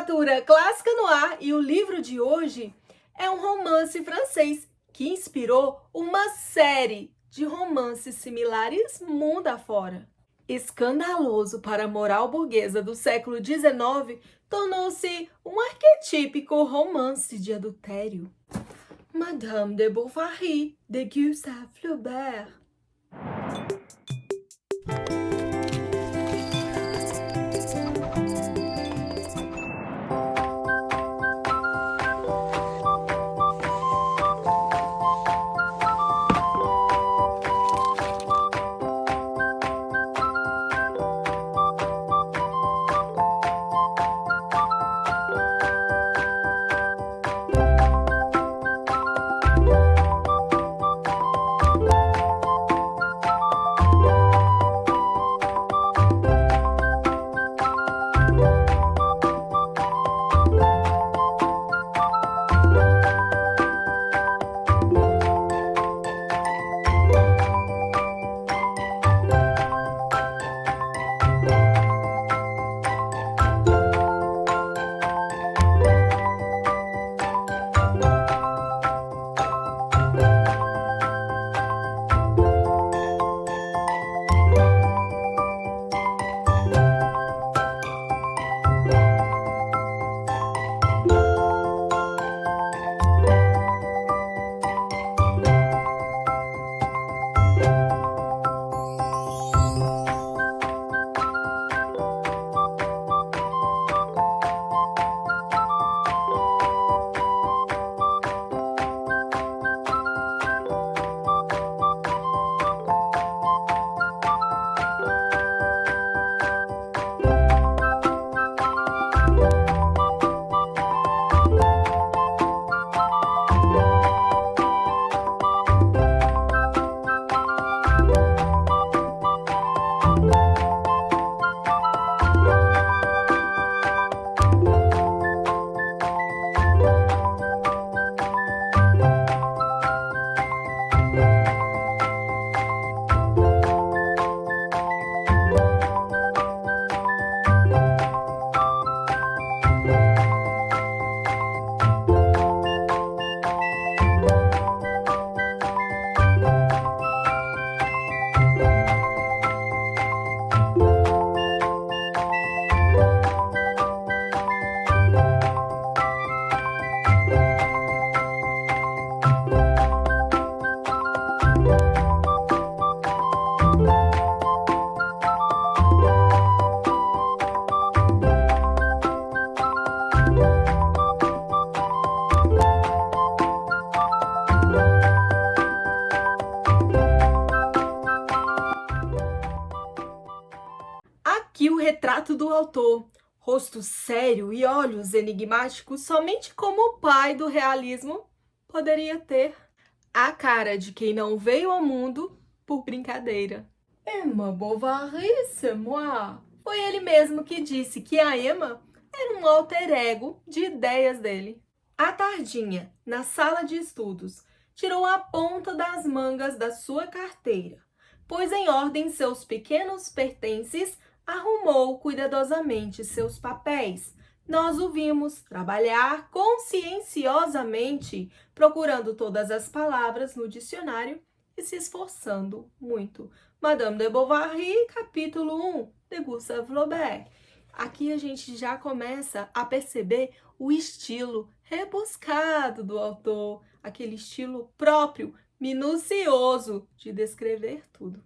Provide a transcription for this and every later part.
Literatura clássica no ar e o livro de hoje é um romance francês que inspirou uma série de romances similares mundo afora. Escandaloso para a moral burguesa do século XIX, tornou-se um arquetípico romance de adultério. Madame de Bovary, de Gustave Flaubert. Aqui o retrato do autor, rosto sério e olhos enigmáticos, somente como o pai do realismo poderia ter. A cara de quem não veio ao mundo por brincadeira. Emma Bovary, c'est moi. Foi ele mesmo que disse que a Emma era um alter ego de ideias dele. À tardinha, na sala de estudos, tirou a ponta das mangas da sua carteira, pôs em ordem seus pequenos pertences, arrumou cuidadosamente seus papéis. Nós o vimos trabalhar conscienciosamente, procurando todas as palavras no dicionário e se esforçando muito. Madame de Bovary, capítulo 1, de Gustave Flaubert. Aqui a gente já começa a perceber o estilo rebuscado do autor, aquele estilo próprio, minucioso de descrever tudo.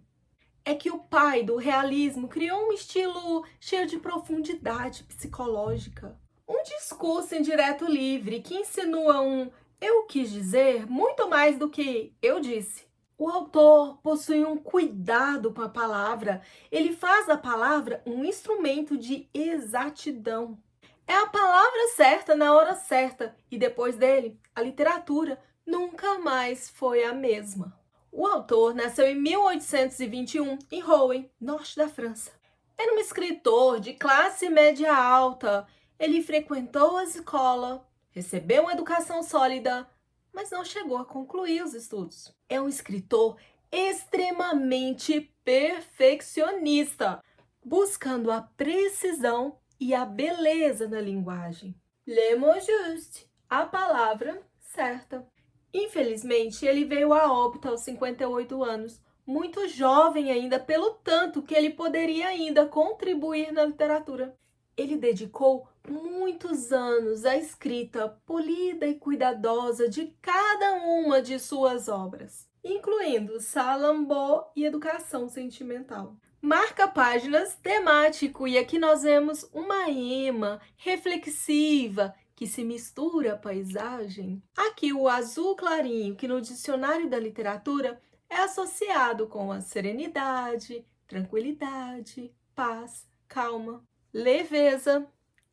É que o pai do realismo criou um estilo cheio de profundidade psicológica. Um discurso indireto livre que insinua um eu quis dizer muito mais do que eu disse. O autor possui um cuidado com a palavra. Ele faz da palavra um instrumento de exatidão. É a palavra certa na hora certa e depois dele, a literatura nunca mais foi a mesma. O autor nasceu em 1821 em Rouen, norte da França. Era um escritor de classe média alta. Ele frequentou a escola, recebeu uma educação sólida, mas não chegou a concluir os estudos. É um escritor extremamente perfeccionista, buscando a precisão e a beleza na linguagem. Le mot juste, a palavra certa. Infelizmente, ele veio a óbito aos 58 anos, muito jovem ainda, pelo tanto que ele poderia ainda contribuir na literatura. Ele dedicou muitos anos à escrita polida e cuidadosa de cada uma de suas obras, incluindo Salammbô e Educação Sentimental. Marca-páginas temático, e aqui nós vemos uma Emma reflexiva que se mistura à paisagem. Aqui o azul clarinho, que no dicionário da literatura é associado com a serenidade, tranquilidade, paz, calma, leveza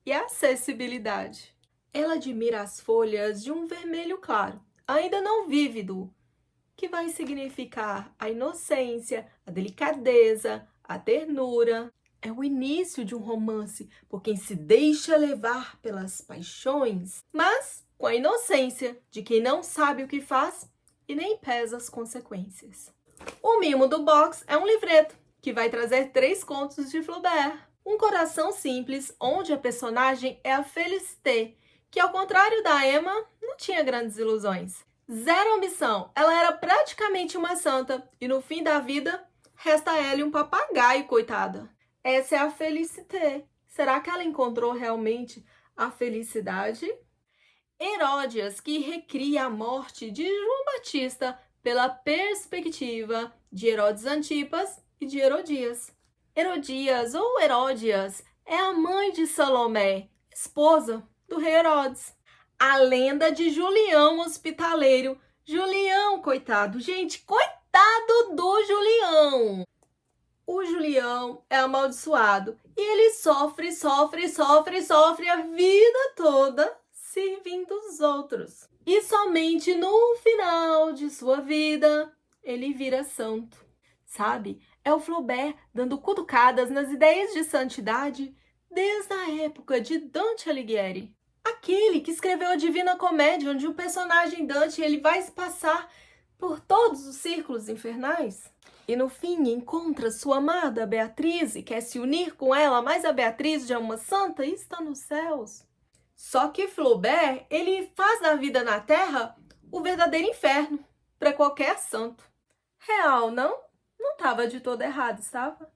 e acessibilidade. Ela admira as folhas de um vermelho claro, ainda não vívido, que vai significar a inocência, a delicadeza, a ternura. É o início de um romance por quem se deixa levar pelas paixões, mas com a inocência de quem não sabe o que faz e nem pesa as consequências. O Mimo do Box é um livreto que vai trazer 3 contos de Flaubert. Um coração simples, onde a personagem é a Félicité, que ao contrário da Emma, não tinha grandes ilusões. Zero ambição, ela era praticamente uma santa e no fim da vida, resta a ela um papagaio, coitada. Essa é a Félicité. Será que ela encontrou realmente a felicidade? Heródias, que recria a morte de João Batista pela perspectiva de Herodes Antipas e de Herodias. Herodias ou Heródias é a mãe de Salomé, esposa do rei Herodes. A lenda de Julião Hospitaleiro. Julião, coitado. Gente, coitado do Julião. O Julião é amaldiçoado e ele sofre a vida toda servindo os outros. E somente no final de sua vida ele vira santo. Sabe? É o Flaubert dando cutucadas nas ideias de santidade desde a época de Dante Alighieri. Aquele que escreveu a Divina Comédia, onde o personagem Dante ele vai se passar por todos os círculos infernais. E no fim encontra sua amada Beatriz e quer se unir com ela, mas a Beatriz já é uma santa e está nos céus. Só que Flaubert, ele faz da vida na Terra o verdadeiro inferno para qualquer santo. Real, não? Não estava de todo errado, estava?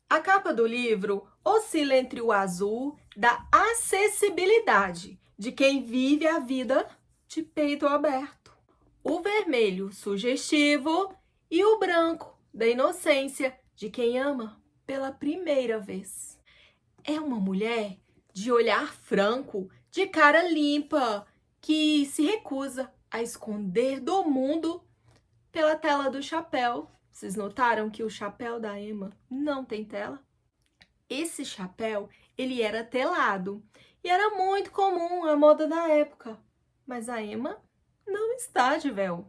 A capa do livro oscila entre o azul da acessibilidade de quem vive a vida de peito aberto, o vermelho sugestivo e o branco da inocência de quem ama pela primeira vez. É uma mulher de olhar franco, de cara limpa, que se recusa a esconder do mundo pela tela do chapéu. Vocês notaram que o chapéu da Emma não tem tela? Esse chapéu, ele era telado e era muito comum à moda da época, mas a Emma não está de véu.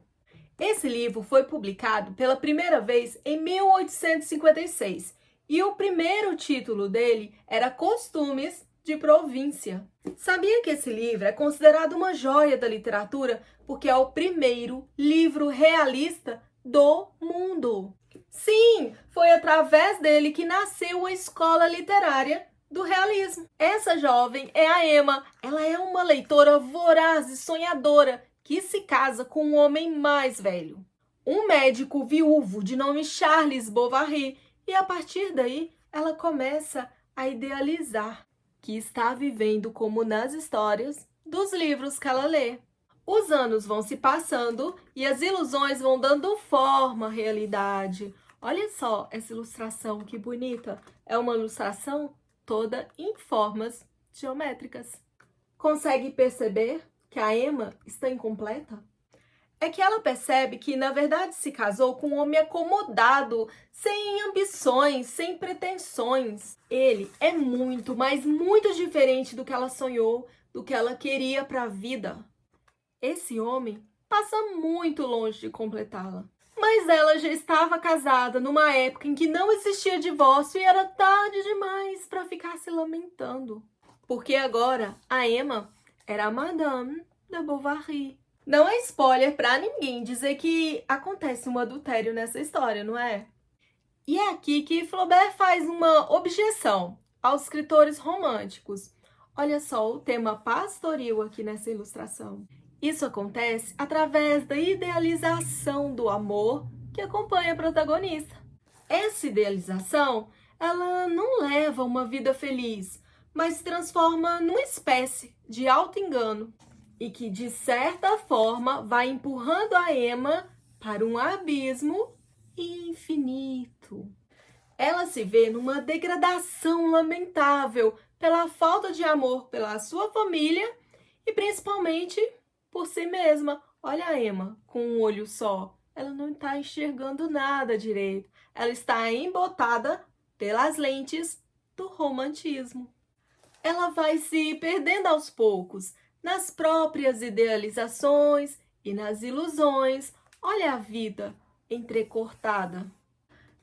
Esse livro foi publicado pela primeira vez em 1856 e o primeiro título dele era Costumes de Província. Sabia que esse livro é considerado uma joia da literatura porque é o primeiro livro realista do mundo? Sim, foi através dele que nasceu a escola literária do realismo. Essa jovem é a Emma. Ela é uma leitora voraz e sonhadora que se casa com um homem mais velho, um médico viúvo de nome Charles Bovary, e a partir daí ela começa a idealizar que está vivendo como nas histórias dos livros que ela lê. Os anos vão se passando e as ilusões vão dando forma à realidade. Olha só essa ilustração, que bonita! É uma ilustração toda em formas geométricas. Consegue perceber que a Emma está incompleta? É que ela percebe que, na verdade, se casou com um homem acomodado, sem ambições, sem pretensões. Ele é muito, mas muito diferente do que ela sonhou, do que ela queria para a vida. Esse homem passa muito longe de completá-la. Mas ela já estava casada numa época em que não existia divórcio e era tarde demais para ficar se lamentando. Porque agora a Emma era a Madame de Bovary. Não é spoiler para ninguém dizer que acontece um adultério nessa história, não é? E é aqui que Flaubert faz uma objeção. aos escritores românticos. Olha só o tema pastoril aqui nessa ilustração. Isso acontece através da idealização do amor que acompanha a protagonista. Essa idealização, ela não leva uma vida feliz, mas se transforma numa espécie de auto-engano e que, de certa forma, vai empurrando a Emma para um abismo infinito. Ela se vê numa degradação lamentável pela falta de amor pela sua família e principalmente por si mesma. Olha a Emma com um olho só. Ela não está enxergando nada direito. Ela está embotada pelas lentes do romantismo. Ela vai se perdendo aos poucos nas próprias idealizações e nas ilusões. Olha a vida entrecortada.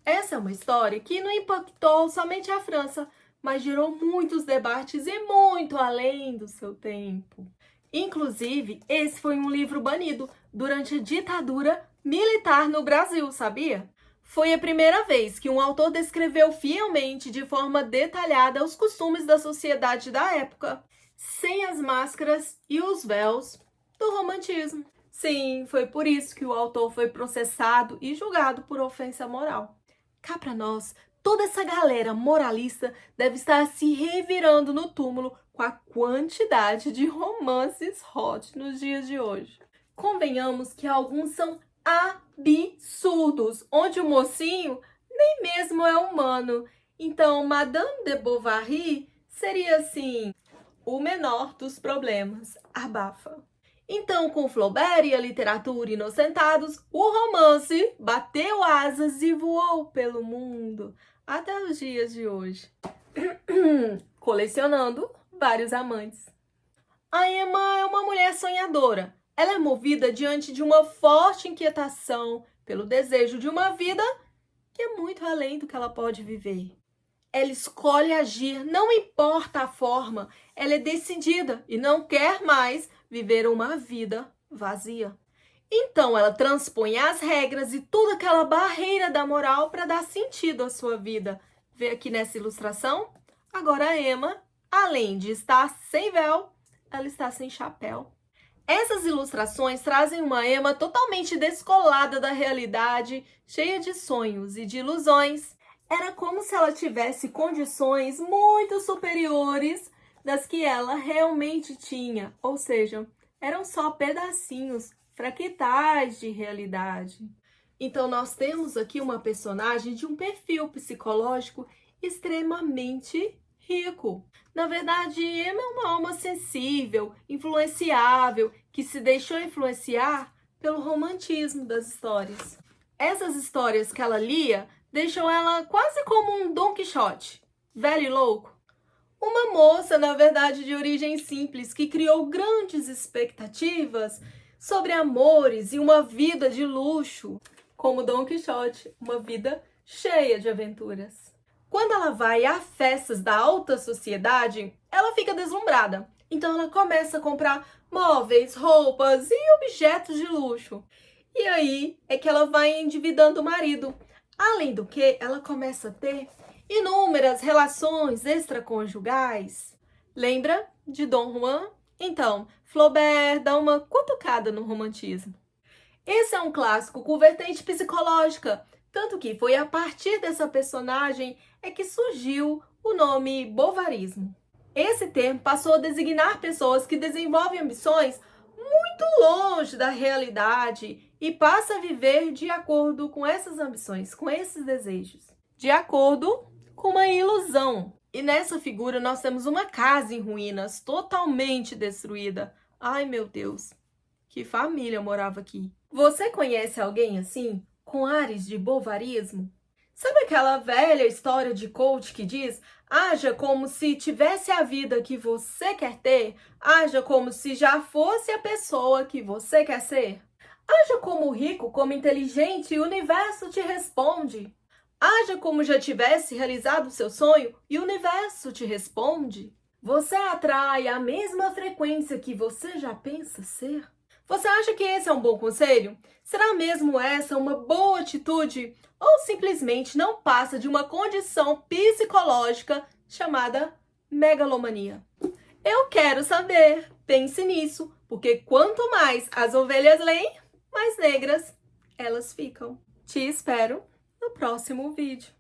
Essa é uma história que não impactou somente a França, mas gerou muitos debates e muito além do seu tempo. Inclusive, esse foi um livro banido durante a ditadura militar no Brasil, sabia? Foi a primeira vez que um autor descreveu fielmente, de forma detalhada, os costumes da sociedade da época, sem as máscaras e os véus do romantismo. Sim, foi por isso que o autor foi processado e julgado por ofensa moral. Cá pra nós, toda essa galera moralista deve estar se revirando no túmulo com a quantidade de romances hot nos dias de hoje. Convenhamos que alguns são absurdos, onde o mocinho nem mesmo é humano. Então, Madame de Bovary seria, assim, o menor dos problemas. Abafa. Então, com Flaubert e a literatura inocentados, o romance bateu asas e voou pelo mundo até os dias de hoje, colecionando vários amantes. A Emma é uma mulher sonhadora. Ela é movida diante de uma forte inquietação pelo desejo de uma vida que é muito além do que ela pode viver. Ela escolhe agir, não importa a forma, ela é decidida e não quer mais viver uma vida vazia. Então ela transpõe as regras e toda aquela barreira da moral para dar sentido à sua vida. Vê aqui nessa ilustração? Agora a Emma, além de estar sem véu, ela está sem chapéu. Essas ilustrações trazem uma Emma totalmente descolada da realidade, cheia de sonhos e de ilusões. Era como se ela tivesse condições muito superiores das que ela realmente tinha, ou seja, eram só pedacinhos, fractais de realidade. Então nós temos aqui uma personagem de um perfil psicológico extremamente rico. Na verdade, Emma é uma alma sensível, influenciável, que se deixou influenciar pelo romantismo das histórias. Essas histórias que ela lia deixam ela quase como um Dom Quixote, velho e louco. Uma moça, na verdade, de origem simples, que criou grandes expectativas sobre amores e uma vida de luxo, como Dom Quixote, uma vida cheia de aventuras. Quando ela vai a festas da alta sociedade, ela fica deslumbrada. Então ela começa a comprar móveis, roupas e objetos de luxo. E aí é que ela vai endividando o marido. Além do que, ela começa a ter inúmeras relações extraconjugais. Lembra de Dom Juan? Então, Flaubert dá uma cutucada no romantismo. Esse é um clássico com vertente psicológica, tanto que foi a partir dessa personagem é que surgiu o nome bovarismo. Esse termo passou a designar pessoas que desenvolvem ambições muito longe da realidade e passa a viver de acordo com essas ambições, com esses desejos, de acordo com uma ilusão. E nessa figura nós temos uma casa em ruínas, totalmente destruída. Ai, meu Deus, que família morava aqui. Você conhece alguém assim, com ares de bovarismo? Sabe aquela velha história de coach que diz: haja como se tivesse a vida que você quer ter, haja como se já fosse a pessoa que você quer ser? Haja como rico, como inteligente e o universo te responde. Haja como já tivesse realizado o seu sonho e o universo te responde. Você atrai a mesma frequência que você já pensa ser? Você acha que esse é um bom conselho? Será mesmo essa uma boa atitude? Ou simplesmente não passa de uma condição psicológica chamada megalomania. Eu quero saber, pense nisso, porque quanto mais as ovelhas leem, mais negras elas ficam. Te espero no próximo vídeo.